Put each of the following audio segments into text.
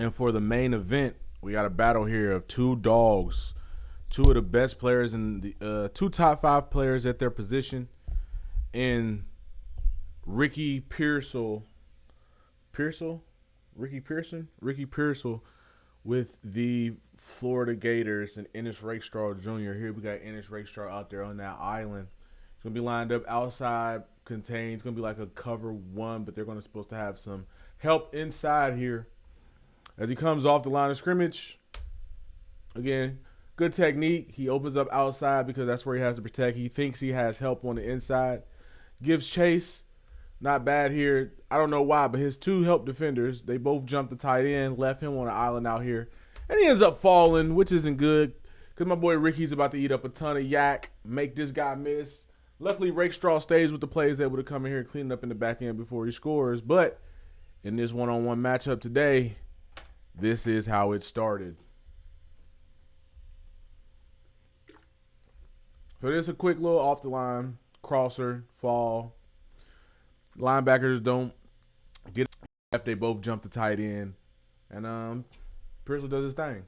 And for the main event, we got a battle here of two dogs, two of the best players in the two top 5 players at their position, in Ricky Pearsall, Ricky Pearsall with the Florida Gators and Ennis Rakestraw Jr. Here we got Ennis Rakestraw out there on that island. It's gonna be lined up outside, contained. It's gonna be like a cover one, but they're gonna supposed to have some help inside here. As he comes off the line of scrimmage, again, good technique. He opens up outside because that's where he has to protect. He thinks he has help on the inside. Gives chase. Not bad here. I don't know why, but his 2 help defenders, they both jumped the tight end, left him on the island out here. And he ends up falling, which isn't good because my boy Ricky's about to eat up a ton of yak, make this guy miss. Luckily, Rakestraw stays with the play, is able to come in here and clean it up in the back end before he scores. But in this one-on-one matchup today, this is how it started. So there's a quick little off the line, crosser, fall. Linebackers don't get it. They both jump the tight end. And Pearsall does his thing.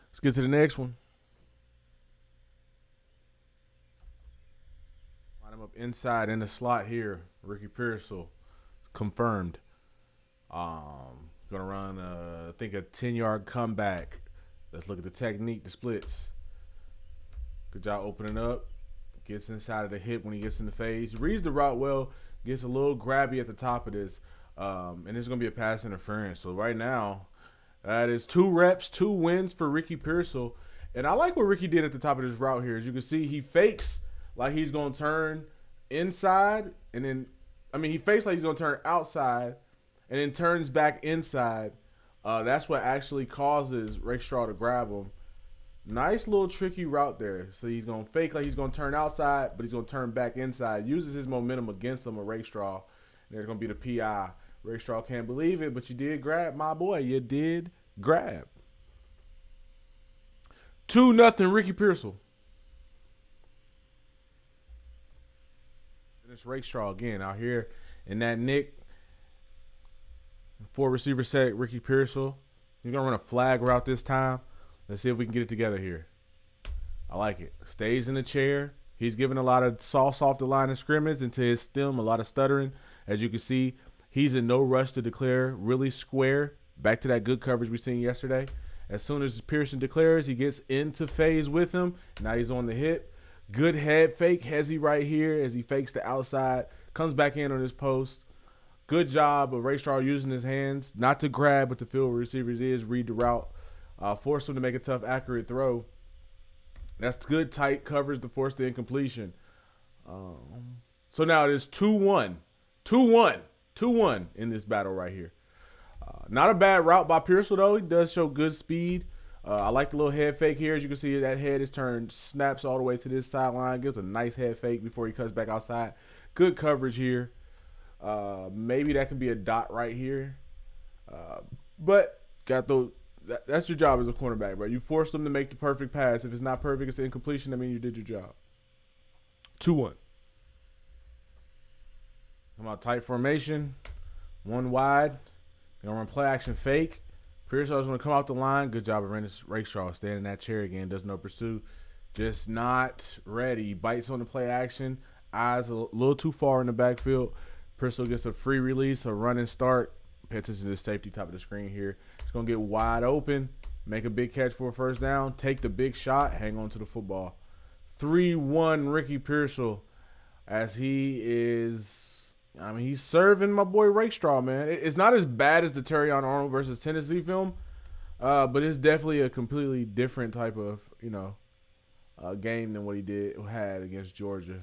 Let's get to the next one. Line him up inside in the slot here. Ricky Pearsall confirmed. Gonna run I think a 10-yard comeback. Let's look at the technique, the splits. Good job opening up. Gets inside of the hip when he gets in the phase. Reads the route well. Gets a little grabby at the top of this. And it's going to be a pass interference. So right now, that is 2 reps, 2 wins for Ricky Pearsall. And I like what Ricky did at the top of this route here. As you can see, he fakes like he's going to turn inside. And then, he fakes like he's going to turn outside. And then turns back inside. That's what actually causes Rakestraw to grab him. Nice little tricky route there. So he's going to fake like he's going to turn outside, but he's going to turn back inside. Uses his momentum against him, a Rakestraw. And there's going to be the PI. Rakestraw can't believe it, but you did grab, my boy. You did grab. 2-0 Ricky Pearsall. And it's Rakestraw again out here in that nick. 4 receiver set, Ricky Pearsall. He's going to run a flag route this time. Let's see if we can get it together here. I like it. Stays in the chair. He's giving a lot of sauce off the line of scrimmage into his stem, a lot of stuttering. As you can see, he's in no rush to declare, really square. Back to that good coverage we seen yesterday. As soon as Pearson declares, he gets into phase with him. Now he's on the hip. Good head fake, Hezzy right here as he fakes the outside. Comes back in on his post. Good job of Rakestraw using his hands, not to grab, but to feel where receivers is, read the route. Force him to make a tough, accurate throw. That's good, tight coverage to force the incompletion. So now it is 2-1. 2-1. 2-1 in this battle right here. Not a bad route by Pearsall, though. He does show good speed. I like the little head fake here. As you can see, that head is turned, snaps all the way to this sideline. Gives a nice head fake before he cuts back outside. Good coverage here. Maybe that can be a dot right here. But got those. That's your job as a cornerback, bro. You force them to make the perfect pass. If it's not perfect, it's an incompletion. I mean, you did your job. 2-1. Come out tight formation. 1 wide. You're going to run play action fake. Pearsall's going to come out the line. Good job of Ennis Rakestraw. Staying in that chair again. Does no pursuit. Just not ready. Bites on the play action. Eyes a little too far in the backfield. Pearsall gets a free release, a run and start. Pay attention to the safety top of the screen here. It's going to get wide open, make a big catch for a first down, take the big shot, hang on to the football. 3-1 Ricky Pearsall as he is, he's serving my boy Rakestraw, man. It's not as bad as the Terrion Arnold versus Tennessee film, but it's definitely a completely different type of, game than what he had against Georgia.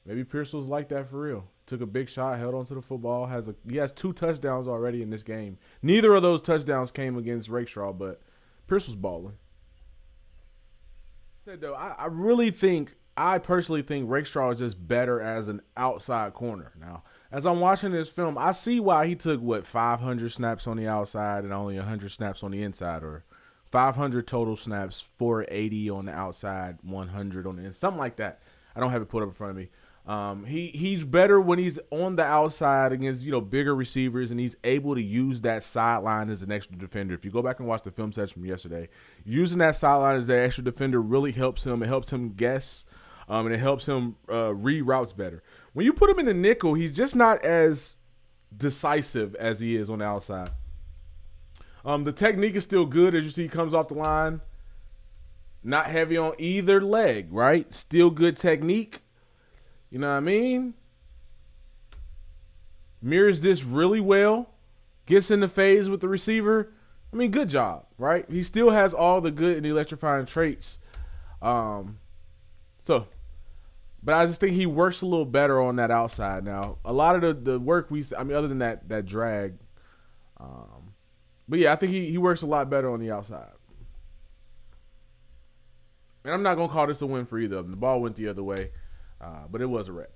Maybe Pearsall's like that for real. Took a big shot, held onto the football. He has 2 touchdowns already in this game. Neither of those touchdowns came against Rakestraw, but Pearsall's balling. Said though, I personally think Rakestraw is just better as an outside corner. Now, as I'm watching this film, I see why he took 500 snaps on the outside and only 100 snaps on the inside, or 500 total snaps, 480 on the outside, 100 on the inside, something like that. I don't have it put up in front of me. He's better when he's on the outside against bigger receivers, and he's able to use that sideline as an extra defender. If you go back and watch the film session from yesterday, using that sideline as an extra defender really helps him. It helps him guess, and it helps him read routes better. When you put him in the nickel, he's just not as decisive as he is on the outside. The technique is still good. As you see, he comes off the line, not heavy on either leg, right? Still good technique. You know what I mean? Mirrors this really well. Gets in the phase with the receiver. I mean, good job, right? He still has all the good and electrifying traits. But I just think he works a little better on that outside now. A lot of the work other than that drag. But yeah, I think he works a lot better on the outside. And I'm not going to call this a win for either of them. The ball went the other way, but it was a wreck.